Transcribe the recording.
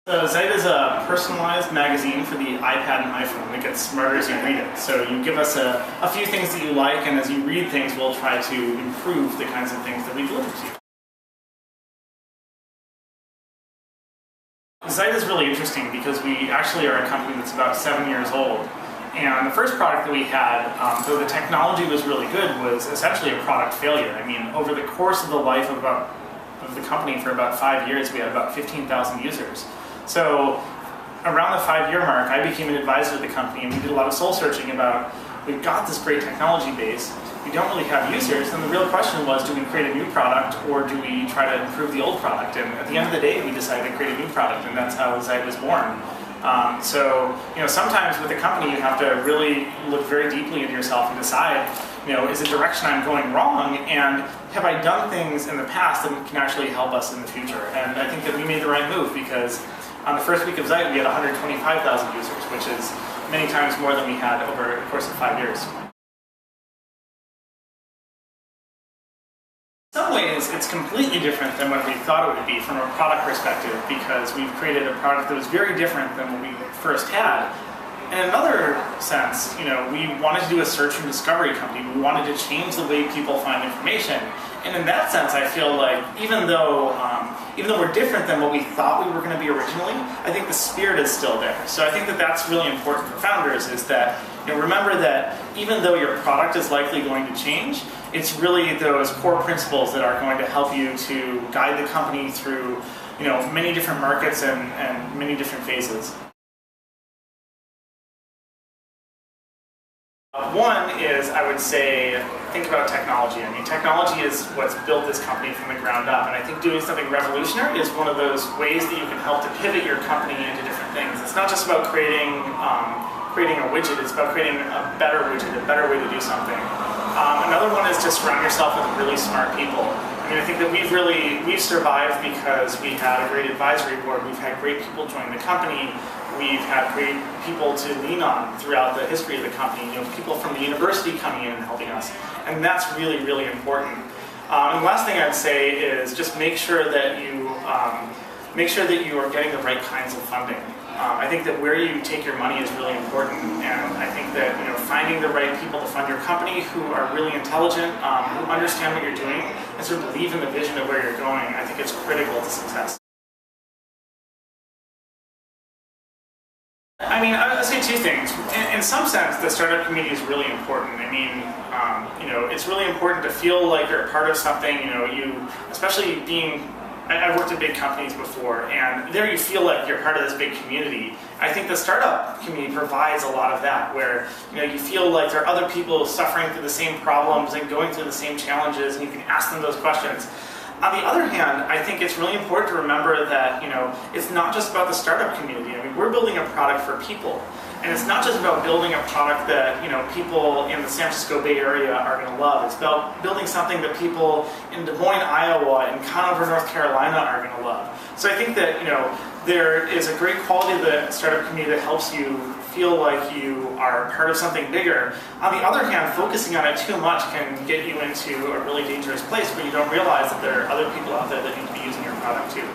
Zite is a personalized magazine for the iPad and iPhone that gets smarter as you read it. So you give us a few things that you like, and as you read things, we'll try to improve the kinds of things that we deliver to you. Zite is really interesting because we actually are a company that's about 7 years old. And the first product that we had, though the technology was really good, was essentially a product failure. I mean, over the course of the life of the company for about 5 years, we had about 15,000 users. So around the 5-year mark, I became an advisor to the company, and we did a lot of soul searching about, we've got this great technology base, we don't really have users, and the real question was, do we create a new product or do we try to improve the old product? And at the end of the day, we decided to create a new product, and that's how Zite was born. Sometimes with a company you have to really look very deeply into yourself and decide, is the direction I'm going wrong, and have I done things in the past that can actually help us in the future? And I think that we made the right move, because on the first week of Zite we had 125,000 users, which is many times more than we had over the course of 5 years. In some ways, it's completely different than what we thought it would be from a product perspective, because we've created a product that was very different than what we first had. In another sense, we wanted to do a search and discovery company. We wanted to change the way people find information. And in that sense, I feel like even though we're different than what we thought we were going to be originally, I think the spirit is still there. So I think that that's really important for founders, is that remember that even though your product is likely going to change, it's really those core principles that are going to help you to guide the company through many different markets and many different phases. One is, I would say, think about technology. I mean, technology is what's built this company from the ground up, and I think doing something revolutionary is one of those ways that you can help to pivot your company into different things. It's not just about creating a widget, it's about creating a better widget, a better way to do something. Another one is to surround yourself with really smart people. I mean, I think that we've survived because we had a great advisory board, we've had great people join the company, we've had great people to lean on throughout the history of the company, people from the university coming in and helping us. And that's really, really important. And the last thing I'd say is just make sure that you are getting the right kinds of funding. I think that where you take your money is really important, and I think that finding the right people to fund your company who are really intelligent, who understand what you're doing, and sort of believe in the vision of where you're going, I think it's critical to success. I mean, I would say two things. In some sense, the startup community is really important. I mean, it's really important to feel like you're a part of something. Especially being. I've worked at big companies before, and there you feel like you're part of this big community. I think the startup community provides a lot of that, where you feel like there are other people suffering through the same problems and going through the same challenges, and you can ask them those questions. On the other hand, I think it's really important to remember that it's not just about the startup community. I mean, we're building a product for people. And it's not just about building a product that people in the San Francisco Bay Area are going to love. It's about building something that people in Des Moines, Iowa, and Conover, North Carolina are going to love. So I think that there is a great quality of the startup community that helps you feel like you are part of something bigger. On the other hand, focusing on it too much can get you into a really dangerous place where you don't realize that there are other people out there that need to be using your product too.